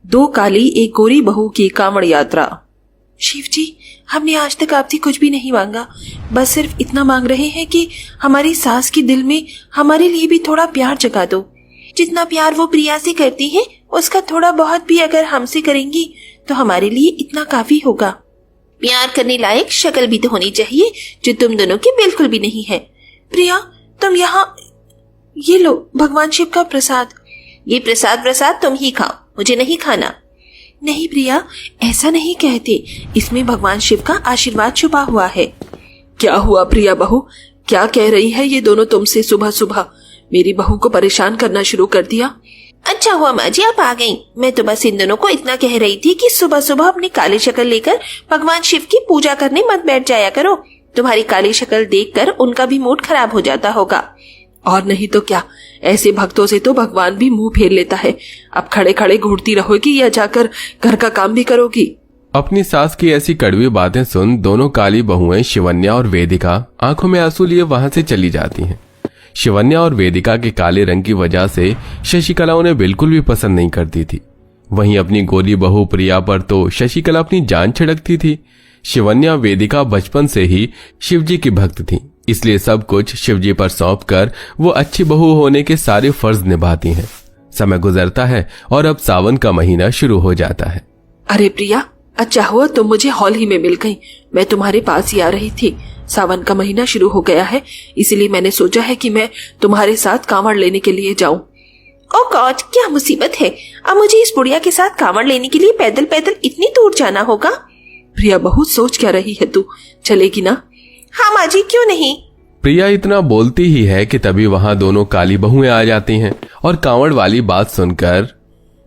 दो काली एक गोरी बहू की कांवड़ यात्रा। शिव जी, हमने आज तक आपसे कुछ भी नहीं मांगा, बस सिर्फ इतना मांग रहे हैं कि हमारी सास के दिल में हमारे लिए भी थोड़ा प्यार जगा दो। जितना प्यार वो प्रिया से करती है उसका थोड़ा बहुत भी अगर हमसे करेंगी तो हमारे लिए इतना काफी होगा। प्यार करने लायक शक्ल भी तो होनी चाहिए, जो तुम दोनों की बिल्कुल भी नहीं है। प्रिया, तुम यहाँ, ये लो भगवान शिव का प्रसाद। ये प्रसाद तुम ही खाओ, मुझे नहीं खाना। नहीं प्रिया, ऐसा नहीं कहते, इसमें भगवान शिव का आशीर्वाद छुपा हुआ है। क्या हुआ प्रिया बहू, क्या कह रही है ये दोनों तुमसे सुबह सुबह? मेरी बहू को परेशान करना शुरू कर दिया। अच्छा हुआ माँ जी आप आ गई। मैं तो बस इन दोनों को इतना कह रही थी कि सुबह सुबह अपनी काली शक्ल लेकर भगवान शिव की पूजा करने मत बैठ जाया करो। तुम्हारी काली शक्ल देखकर उनका भी मूड खराब हो जाता होगा। और नहीं तो क्या, ऐसे भक्तों से तो भगवान भी मुंह फेर लेता है। अब खड़े खड़े घूरती रहोगी या जाकर घर का काम भी करोगी? अपनी सास की ऐसी कड़वी बातें सुन दोनों काली बहुएं शिवन्या और वेदिका आंखों में आंसू लिए वहां से चली जाती हैं। शिवन्या और वेदिका के काले रंग की वजह से शशिकला उन्हें बिल्कुल भी पसंद नहीं करती थी। वहीं अपनी गोरी बहू प्रिया पर तो शशिकला अपनी जान छिड़कती थी। शिवन्या वेदिका बचपन से ही शिवजी की भक्त थी, इसलिए सब कुछ शिवजी पर सौंपकर वो अच्छी बहू होने के सारे फर्ज निभाती हैं। समय गुजरता है और अब सावन का महीना शुरू हो जाता है। अरे प्रिया, अच्छा हुआ तुम मुझे हॉल ही में मिल गई। मैं तुम्हारे पास ही आ रही थी। सावन का महीना शुरू हो गया है, इसलिए मैंने सोचा है कि मैं तुम्हारे साथ कांवड़ लेने के लिए जाऊं। ओ गॉड, क्या मुसीबत है, अब मुझे इस बुढ़िया के साथ कांवड़ लेने के लिए पैदल पैदल इतनी दूर जाना होगा। प्रिया बहुत सोच क्या रही है तू, चलेगी ना? हाँ माँ जी, क्यों नहीं। प्रिया इतना बोलती ही है कि तभी वहां दोनों काली बहुएं आ जाती हैं और कांवड़ वाली बात सुनकर,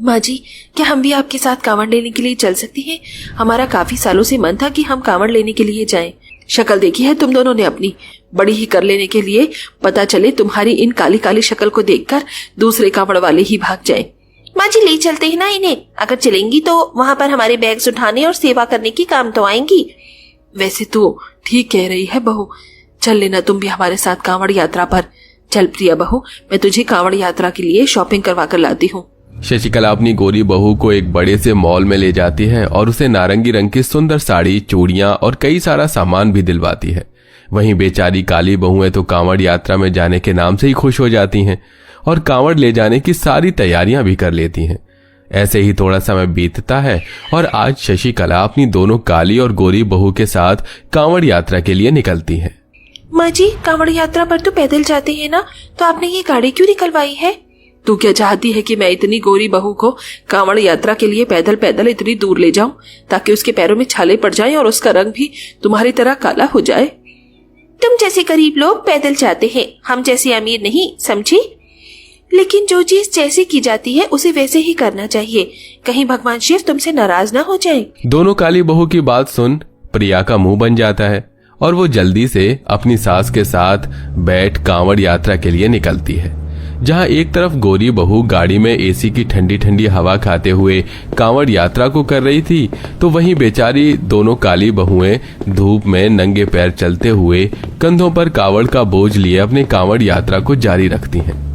माँ जी, क्या हम भी आपके साथ कांवड़ लेने के लिए चल सकती हैं? हमारा काफी सालों से मन था कि हम कांवड़ लेने के लिए जाएं। शक्ल देखी है तुम दोनों ने अपनी, बड़ी ही कर लेने के लिए पता चले तुम्हारी इन काली काली शक्ल को देखकर दूसरे कांवड़ वाले ही भाग जाएं। माँ जी, ले चलते हैं ना इन्हें। अगर चलेंगी तो वहाँ पर हमारे बैग्स उठाने और सेवा करने की काम तो आएंगी। वैसे तो ठीक कह रही है बहू, चल लेना तुम भी हमारे साथ कांवड़ यात्रा पर। चल प्रिया बहू, मैं तुझे कांवड़ यात्रा के लिए शॉपिंग करवा कर लाती हूँ। शशिकला अपनी गोरी बहू को एक बड़े से मॉल में ले जाती है और उसे नारंगी रंग की सुंदर साड़ी, चूड़ियां और कई सारा सामान भी दिलवाती है। वहीं बेचारी काली बहुएं तो कांवड़ यात्रा में जाने के नाम से ही खुश हो जाती हैं और कांवड़ ले जाने की सारी तैयारियां भी कर लेती हैं। ऐसे ही थोड़ा समय बीतता है और आज शशिकला अपनी दोनों काली और गोरी बहू के साथ कांवड़ यात्रा के लिए निकलती है। माँ जी, कांवड़ यात्रा पर तो पैदल जाते हैं ना, तो आपने ये गाड़ी क्यों निकलवाई है? तू क्या चाहती है कि मैं इतनी गोरी बहू को कांवड़ यात्रा के लिए पैदल पैदल इतनी दूर ले जाऊं ताकि उसके पैरों में छाले पड़ जाएं और उसका रंग भी तुम्हारी तरह काला हो जाए? तुम जैसे गरीब लोग पैदल जाते हैं, हम जैसे अमीर नहीं, समझी? लेकिन जो चीज जैसे की जाती है उसे वैसे ही करना चाहिए, कहीं भगवान शिव तुमसे नाराज ना हो जाए। दोनों काली बहू की बात सुन प्रिया का मुंह बन जाता है और वो जल्दी से अपनी सास के साथ बैठ कांवड़ यात्रा के लिए निकलती है। जहां एक तरफ गोरी बहू गाड़ी में एसी की ठंडी ठंडी हवा खाते हुए कांवड़ यात्रा को कर रही थी, तो वहीं बेचारी दोनों काली बहुएं धूप में नंगे पैर चलते हुए कंधों पर कांवड़ का बोझ लिए अपने कांवड़ यात्रा को जारी रखती हैं।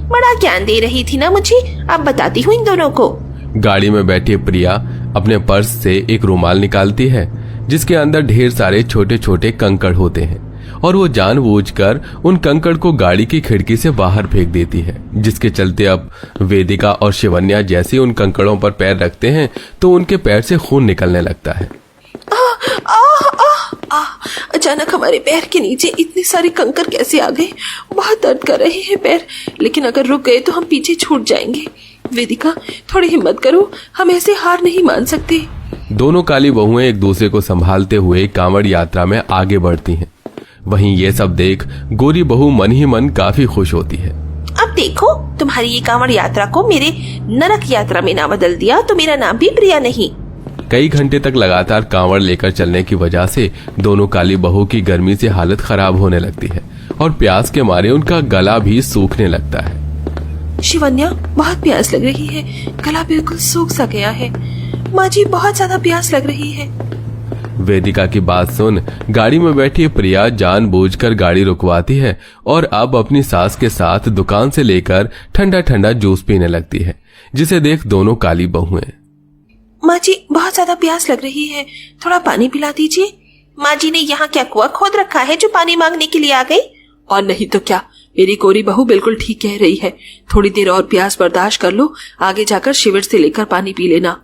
बड़ा ज्ञान दे रही थी ना मुझे, अब बताती हूँ इन दोनों को। गाड़ी में बैठी प्रिया अपने पर्स से एक रुमाल निकालती है जिसके अंदर ढेर सारे छोटे छोटे कंकड़ होते हैं और वो जानबूझकर उन कंकड़ को गाड़ी की खिड़की से बाहर फेंक देती है, जिसके चलते अब वेदिका और शिवन्या जैसे उन कंकड़ों पर पैर रखते हैं तो उनके पैर से खून निकलने लगता है। अचानक हमारे पैर के नीचे इतने सारे कंकड़ कैसे आ गए? बहुत दर्द कर रहे हैं पैर, लेकिन अगर रुक गए तो हम पीछे छूट जाएंगे। वेदिका, थोड़ी हिम्मत करो, हम ऐसे हार नहीं मान सकते। दोनों काली बहुएं एक दूसरे को संभालते हुए कांवड़ यात्रा में आगे बढ़ती हैं। वहीं ये सब देख गोरी बहू मन ही मन काफी खुश होती है। अब देखो, तुम्हारी ये कांवड़ यात्रा को मेरे नरक यात्रा में ना बदल दिया तो मेरा नाम भी प्रिया नहीं। कई घंटे तक लगातार कांवड़ लेकर चलने की वजह से दोनों काली बहू की गर्मी से हालत खराब होने लगती है और प्यास के मारे उनका गला भी सूखने लगता है। शिवन्या, बहुत प्यास लग रही है, गला बिल्कुल सूख सा गया है। माँ जी, बहुत ज्यादा प्यास लग रही है। वेदिका की बात सुन गाड़ी में बैठी प्रिया जानबूझकर गाड़ी रुकवाती है और अब अपनी सास के साथ दुकान से लेकर ठंडा ठंडा जूस पीने लगती है, जिसे देख दोनों काली बहुएं, माँ जी बहुत ज्यादा प्यास लग रही है, थोड़ा पानी पिला दीजिए। माँ जी ने यहाँ क्या कुआं खोद रखा है जो पानी मांगने के लिए आ गई? और नहीं तो क्या, मेरी गोरी बहू बिल्कुल ठीक कह रही है। थोड़ी देर और प्यास बर्दाश्त कर लो, आगे जाकर शिविर से लेकर पानी पी लेना।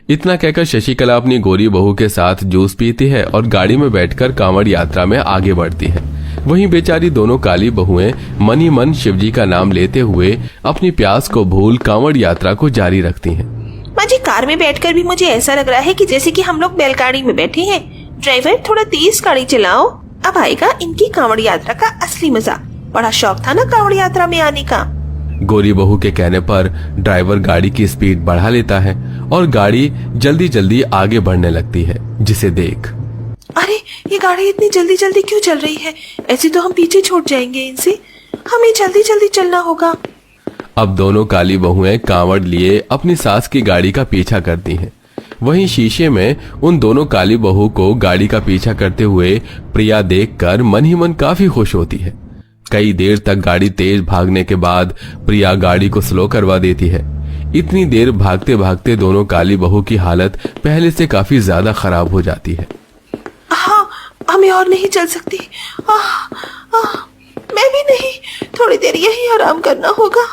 इतना कहकर शशिकला अपनी गोरी बहू के साथ जूस पीती है और गाड़ी में बैठकर कांवड़ यात्रा में आगे बढ़ती है। वहीं बेचारी दोनों काली बहुएं मन ही मन शिवजी का नाम लेते हुए अपनी प्यास को भूल कांवड़ यात्रा को जारी रखती हैं। माँ जी कार में बैठकर भी मुझे ऐसा लग रहा है कि जैसे कि हम लोग बैलगाड़ी में बैठे हैं। ड्राइवर थोड़ा तेज गाड़ी चलाओ, अब आएगा इनकी कांवड़ यात्रा का असली मजा। बड़ा शौक था ना कांवड़ यात्रा में आने का। गोरी बहू के कहने पर ड्राइवर गाड़ी की स्पीड बढ़ा लेता है और गाड़ी जल्दी जल्दी आगे बढ़ने लगती है, जिसे देख अरे ये गाड़ी इतनी जल्दी जल्दी क्यों चल रही है? ऐसे तो हम पीछे छूट जाएंगे इनसे, हमें जल्दी जल्दी चलना होगा। अब दोनों काली बहुएं कांवड़ लिए अपनी सास की गाड़ी का पीछा करती हैं। वहीं शीशे में उन दोनों काली बहू को गाड़ी का पीछा करते हुए प्रिया देखकर मन ही मन काफी खुश होती है। कई देर तक गाड़ी तेज भागने के बाद प्रिया गाड़ी को स्लो करवा देती है। इतनी देर भागते भागते दोनों काली बहू की हालत पहले से काफी ज्यादा खराब हो जाती है। हाँ, हमें और नहीं चल सकती। मैं भी नहीं, थोड़ी देर यही आराम करना होगा।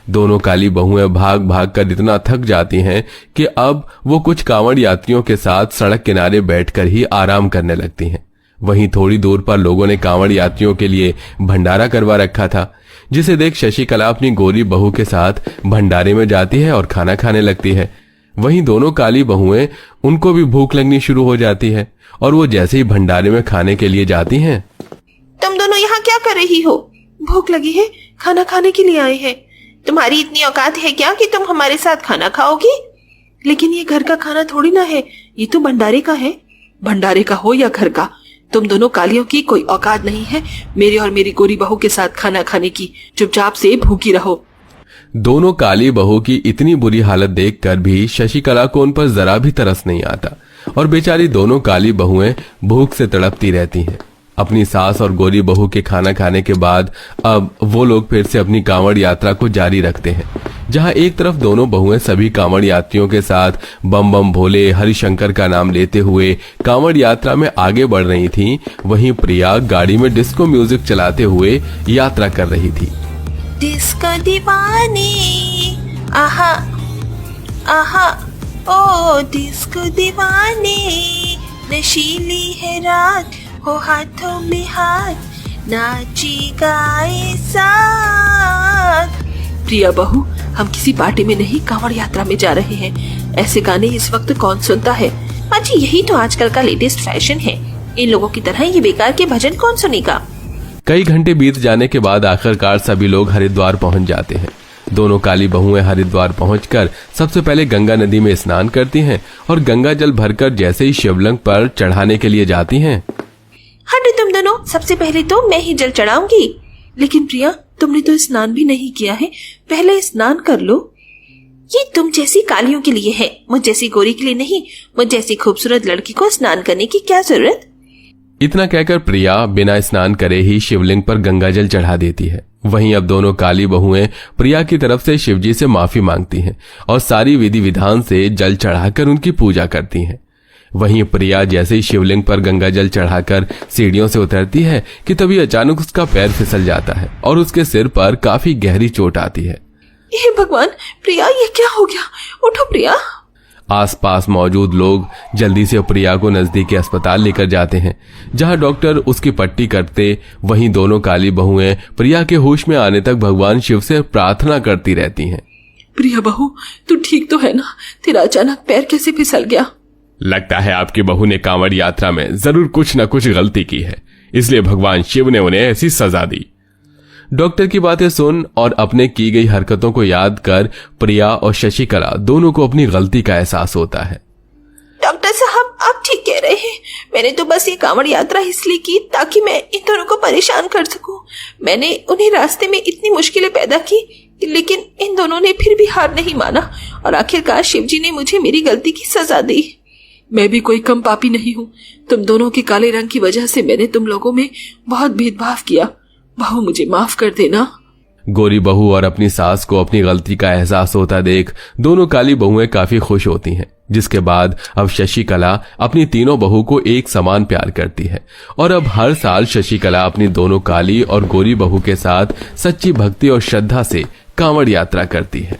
दोनों काली बहुएं भाग भाग कर इतना थक जाती हैं कि अब वो कुछ कांवड़ यात्रियों के साथ सड़क किनारे बैठकर ही आराम करने लगती हैं। वहीं थोड़ी दूर पर लोगों ने कांवड़ यात्रियों के लिए भंडारा करवा रखा था, जिसे देख शशिकला अपनी गोरी बहू के साथ भंडारे में जाती है और खाना खाने लगती है। वहीं दोनों काली बहुएं उनको भी भूख लगनी शुरू हो जाती है और वो जैसे ही भंडारे में खाने के लिए जाती हैं। तुम दोनों यहाँ क्या कर रही हो? भूख लगी है, खाना खाने के लिए आए हैं। तुम्हारी इतनी औकात है क्या कि तुम हमारे साथ खाना खाओगी? लेकिन ये घर का खाना थोड़ी ना है, ये तो भंडारे का है। भंडारे का हो या घर का, तुम दोनों कालियों की कोई औकात नहीं है मेरे और मेरी गोरी बहू के साथ खाना खाने की। चुपचाप से भूखी रहो। दोनों काली बहू की इतनी बुरी हालत देखकर भी शशिकला को उन पर जरा भी तरस नहीं आता और बेचारी दोनों काली बहुएं भूख से तड़पती रहती हैं। अपनी सास और गोरी बहू के खाना खाने के बाद अब वो लोग फिर से अपनी कांवड़ यात्रा को जारी रखते हैं, जहां एक तरफ दोनों बहुएं सभी कांवड़ यात्रियों के साथ बम बम भोले हरिशंकर का नाम लेते हुए कांवड़ यात्रा में आगे बढ़ रही थीं, वहीं प्रिया गाड़ी में डिस्को म्यूजिक चलाते हुए यात्रा कर रही थी। डिस्को दीवाने आहा आहा, ओ डिस्को दीवाने, नशीली है रात हो हाथों में हाथ, नाची गाए साथ। प्रिया बहू, हम किसी पार्टी में नहीं कांवड़ यात्रा में जा रहे हैं। ऐसे गाने इस वक्त कौन सुनता है? माँ जी यही तो आजकल का लेटेस्ट फैशन है। इन लोगों की तरह ये बेकार के भजन कौन सुनेगा? कई घंटे बीत जाने के बाद आखिरकार सभी लोग हरिद्वार पहुंच जाते हैं। दोनों काली बहुएं हरिद्वार पहुंचकर सबसे पहले गंगा नदी में स्नान करती हैं और गंगा जल भरकर जैसे ही शिवलिंग पर चढ़ाने के लिए जाती हैं। हटो तुम दोनों, सबसे पहले तो मैं ही जल चढ़ाऊंगी। लेकिन प्रिया, तुमने तो स्नान भी नहीं किया है, पहले स्नान कर लो। ये तुम जैसी कालियों के लिए है, मुझ जैसी गोरी के लिए नहीं। मुझ जैसी खूबसूरत लड़की को स्नान करने की क्या जरूरत? इतना कहकर प्रिया बिना स्नान करे ही शिवलिंग पर गंगा जल चढ़ा देती है। वहीं अब दोनों काली बहुएं प्रिया की तरफ से शिवजी से माफी मांगती हैं और सारी विधि विधान से जल चढ़ाकर उनकी पूजा करती हैं। वहीं प्रिया जैसे ही शिवलिंग पर गंगा जल चढ़ाकर सीढ़ियों से उतरती है कि तभी अचानक उसका पैर फिसल जाता है और उसके सिर पर काफी गहरी चोट आती है। हे भगवान, प्रिया ये क्या हो गया? उठो प्रिया। आसपास मौजूद लोग जल्दी से प्रिया को नजदीकी अस्पताल लेकर जाते हैं, जहां डॉक्टर उसकी पट्टी करते। वहीं दोनों काली बहुएं प्रिया के होश में आने तक भगवान शिव से प्रार्थना करती रहती हैं। प्रिया बहू, तू ठीक तो है ना? तेरा अचानक पैर कैसे फिसल गया? लगता है आपकी बहू ने कांवड़ यात्रा में जरूर कुछ न कुछ गलती की है, इसलिए भगवान शिव ने उन्हें ऐसी सजा दी। डॉक्टर की बातें सुन और अपने की गई हरकतों को याद कर प्रिया और शशिकला दोनों को अपनी गलती का एहसास होता है। डॉक्टर साहब, आप ठीक कह रहे हैं। मैंने तो बस ये कांवड़ यात्रा इसलिए की ताकि मैं इन दोनों को परेशान कर सकूं। मैंने उन्हें रास्ते में इतनी मुश्किलें पैदा की, लेकिन इन दोनों ने फिर भी हार नहीं माना और आखिरकार शिवजी ने मुझे मेरी गलती की सजा दी। मैं भी कोई कम पापी नहीं हूँ। तुम दोनों के काले रंग की वजह से मैंने तुम लोगों में बहुत भेदभाव किया। बहू, मुझे माफ कर देना। गोरी बहू और अपनी सास को अपनी गलती का एहसास होता देख दोनों काली बहुएं काफी खुश होती हैं। जिसके बाद अब शशिकला अपनी तीनों बहू को एक समान प्यार करती है और अब हर साल शशिकला अपनी दोनों काली और गोरी बहू के साथ सच्ची भक्ति और श्रद्धा से कांवड़ यात्रा करती है।